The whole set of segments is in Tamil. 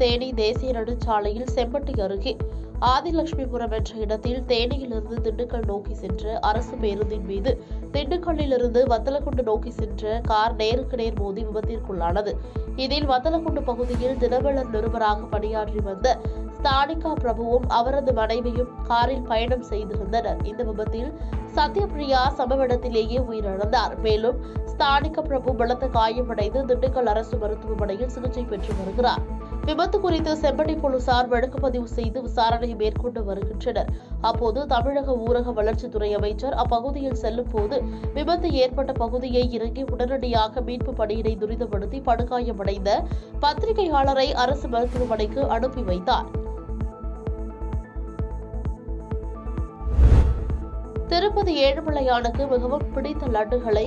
தேனி தேசிய நெடுஞ்சாலையில் செம்பட்டி அருகே ஆதிலட்சுமிபுரம் என்ற இடத்தில் தேனியிலிருந்து திண்டுக்கல் நோக்கி சென்ற அரசு பேருந்தின் மீது திண்டுக்கல்லிலிருந்து வத்தலக்குண்டு நோக்கி சென்ற கார் நேருக்கு நேர் மோதி விபத்திற்குள்ளானது. இதில் வத்தலக்குண்டு பகுதியில் தினமலர் நிருபராக பணியாற்றி வந்த ஸ்தானிகா பிரபுவும் அவரது மனைவியும் காரில் பயணம் செய்திருந்தனர். இந்த விபத்தில் சத்யபிரியா சம்பவ இடத்திலேயே உயிரிழந்தார். மேலும் ஸ்தானிகா பிரபு பலத்த காயமடைந்து திண்டுக்கல் அரசு மருத்துவமனையில் சிகிச்சை பெற்று வருகிறார். விபத்து குறித்து செம்பட்டி போலீசார் வழக்குப்பதிவு செய்து விசாரணை மேற்கொண்டு வருகின்றனர். அப்போது தமிழக ஊரக வளர்ச்சித்துறை அமைச்சர் அப்பகுதியில் செல்லும் போது விபத்து ஏற்பட்ட பகுதியை இறங்கி உடனடியாக மீட்பு பணியினை துரிதப்படுத்தி படுகாயமடைந்த பத்திரிகையாளரை அரசு மருத்துவமனைக்கு அனுப்பி வைத்தார். திருப்பதி ஏழுமலையானுக்கு மிகவும் பிடித்த லட்டுகளை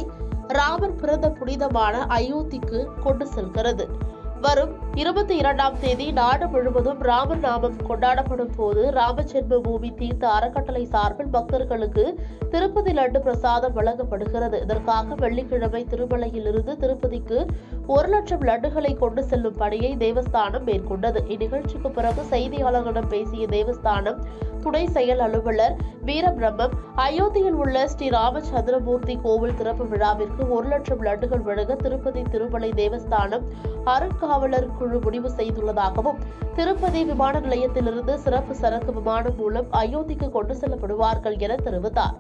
ராமர் பிறந்த புனிதமான அயோத்திக்கு கொண்டு செல்கிறது. வரும் 22ஆம் தேதி நாடு முழுவதும் ராமர் நாமம் கொண்டாடப்படும் போது ராமஜென்ம பூமி தீர்த்த அறக்கட்டளை சார்பில் பக்தர்களுக்கு திருப்பதி லட்டு பிரசாதம் வழங்கப்படுகிறது. இதற்காக வெள்ளிக்கிழமை திருமலையில் இருந்து திருப்பதிக்கு 1,00,000 லட்டுகளை கொண்டு செல்லும் பணியை தேவஸ்தானம் மேற்கொண்டது. இந்நிகழ்ச்சிக்கு பிறகு செய்தியாளர்களிடம் பேசிய தேவஸ்தானம் துணை செயல் அலுவலர் வீரபிரம்மம், அயோத்தியில் உள்ள ஸ்ரீ ராமச்சந்திரமூர்த்தி கோவில் திறப்பு விழாவிற்கு 1,00,000 லட்டுகள் வழங்க திருப்பதி திருமலை தேவஸ்தானம் அறங்காவலர் குழு முடிவு செய்துள்ளதாகவும், திருப்பதி விமான நிலையத்திலிருந்து சிறப்பு சரக்கு விமானம் மூலம் அயோத்திக்கு கொண்டு செல்லப்படுவார்கள் என தெரிவித்தார்.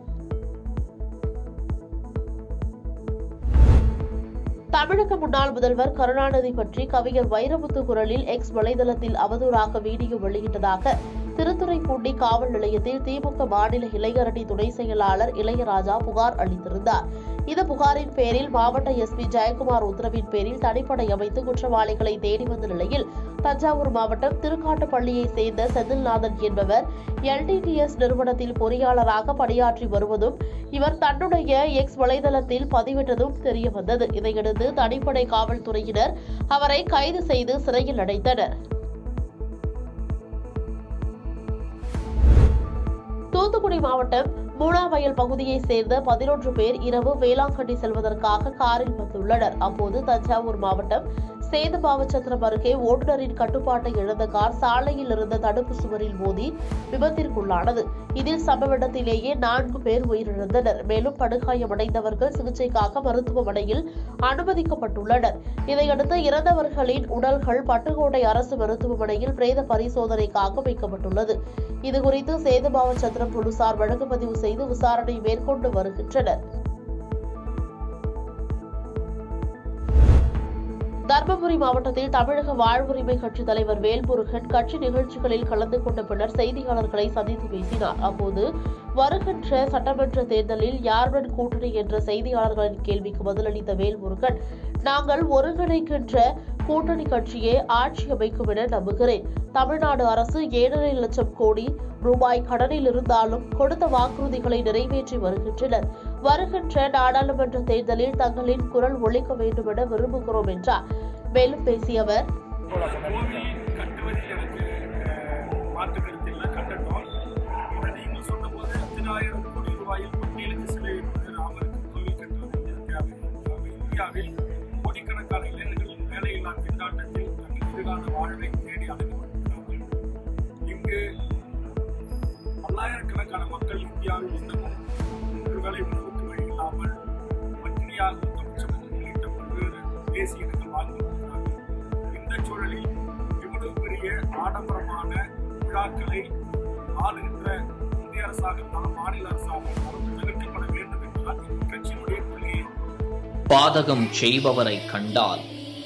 தமிழக முன்னாள் முதல்வர் கருணாநிதி பற்றி கவிஞர் வைரமுத்து குரலில் எக்ஸ் வலைதளத்தில் அவதூறாக வீடியோ வெளியிட்டதாக திருத்துறைப்பூண்டி காவல் நிலையத்தில் திமுக மாநில இளைஞரணி துணை செயலாளர் இளையராஜா புகார் அளித்திருந்தார். இந்த புகாரின் பேரில் மாவட்ட எஸ்பி ஜெயக்குமார் உத்தரவின் பேரில் தனிப்படை அமைத்து குற்றவாளிகளை தேடி வந்த நிலையில் தஞ்சாவூர் மாவட்டம் திருக்காட்டுப்பள்ளியை சேர்ந்த செந்தில்நாதன் என்பவர் எல்டிடிஎஸ் நிறுவனத்தில் பொறியாளராக பணியாற்றி வருவதும் இவர் தன்னுடைய எக்ஸ் வலைதளத்தில் பதிவிட்டதும் தெரியவந்தது. இதையடுத்து தனிப்படை காவல்துறையினர் அவரை கைது செய்து சிறையில் அடைத்தனர். தூத்துக்குடி மாவட்டம் மூணாவயல் பகுதியைச் சேர்ந்த 11 பேர் இரவு வேளாங்கண்ணி செல்வதற்காக காரில் வந்துள்ளனர். அப்போது தஞ்சாவூர் மாவட்டம் சேதுபாவச்சத்திரம் அருகே ஓட்டுநரின் கட்டுப்பாட்டை இழந்த கார் சாலையில் இருந்த தடுப்பு சுவரில் மோதி விபத்திற்குள்ளானது. இதில் சம்பவ இடத்திலேயே 4 பேர் உயிரிழந்தனர். மேலும் படுகாயமடைந்தவர்கள் சிகிச்சைக்காக மருத்துவமனையில் அனுமதிக்கப்பட்டுள்ளனர். இதையடுத்து இறந்தவர்களின் உடல்கள் பட்டுக்கோட்டை அரசு மருத்துவமனையில் பிரேத பரிசோதனைக்காக வைக்கப்பட்டுள்ளது. இதுகுறித்து சேதுபாவச்சத்திரம் போலீசார் வழக்கு பதிவு செய்து விசாரணை மேற்கொண்டு வருகின்றனர். தர்மபுரி மாவட்டத்தில் தமிழக வாழ்வுரிமை கட்சித் தலைவர் வேல்முருகன் கட்சி நிகழ்ச்சிகளில் கலந்து கொண்ட பின்னர் செய்தியாளர்களை சந்தித்து பேசினார். அப்போது வருகின்ற சட்டமன்ற தேர்தலில் யாருடன் கூட்டணி என்ற செய்தியாளர்களின் கேள்விக்கு பதிலளித்த வேல்முருகன், நாங்கள் ஒருங்கிணைக்கின்ற கூட்டணி கட்சியே ஆட்சி அமைக்கும் என நம்புகிறேன். தமிழ்நாடு அரசு 7.5 லட்சம் கோடி ரூபாய் கடனில் இருந்தாலும் கொடுத்த வாக்குறுதிகளை நிறைவேற்றி வருகின்றனர். வருகின்ற நாடாளுமன்ற தேர்தலில் தங்களின் குரல் ஒலிக்க வேண்டும் என விரும்புகிறோம் என்றார். மேலும் பேசிய அவர், கோடிக்கணக்கான இளைஞர்களின் வேலையில்லா திண்டாட்டத்தில் தங்கள் எதிர்கால வாழ்வை தேடி அடைந்து கொண்டிருக்கிறார்கள். இங்கு பல்லாயிரக்கணக்கான மக்கள் இந்தியாவில் இன்னமும் வேலை உணவுக்கு வழி இல்லாமல் பட்டினியாக தமிழகம் உள்ளிட்ட பல்வேறு தேசிய இனங்கள் வாழ்ந்து வருகிறார்கள். இந்த சூழலில் இவ்வளவு பெரிய ஆடம்பரமான விழாக்களை ஆளுகின்ற இந்திய அரசாக இருந்தாலும் மாநில அரசாக இருந்தாலும் தவிர்க்கப்பட வேண்டும் என்றால் கட்சியினுடைய கொள்கையை பாதகம் செய்பவரை கண்டால்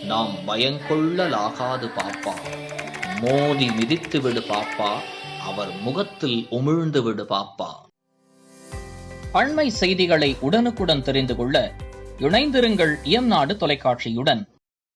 நாம் பயங்கொள்ளலாகாது பாப்பா, மோதி மிதித்து விடு பாப்பா, அவர் முகத்தில் உமிழ்ந்து விடு பாப்பா. அண்மை செய்திகளை உடனுக்குடன் தெரிந்து கொள்ள இணைந்திருங்கள் இயம்நாடு தொலைக்காட்சியுடன்.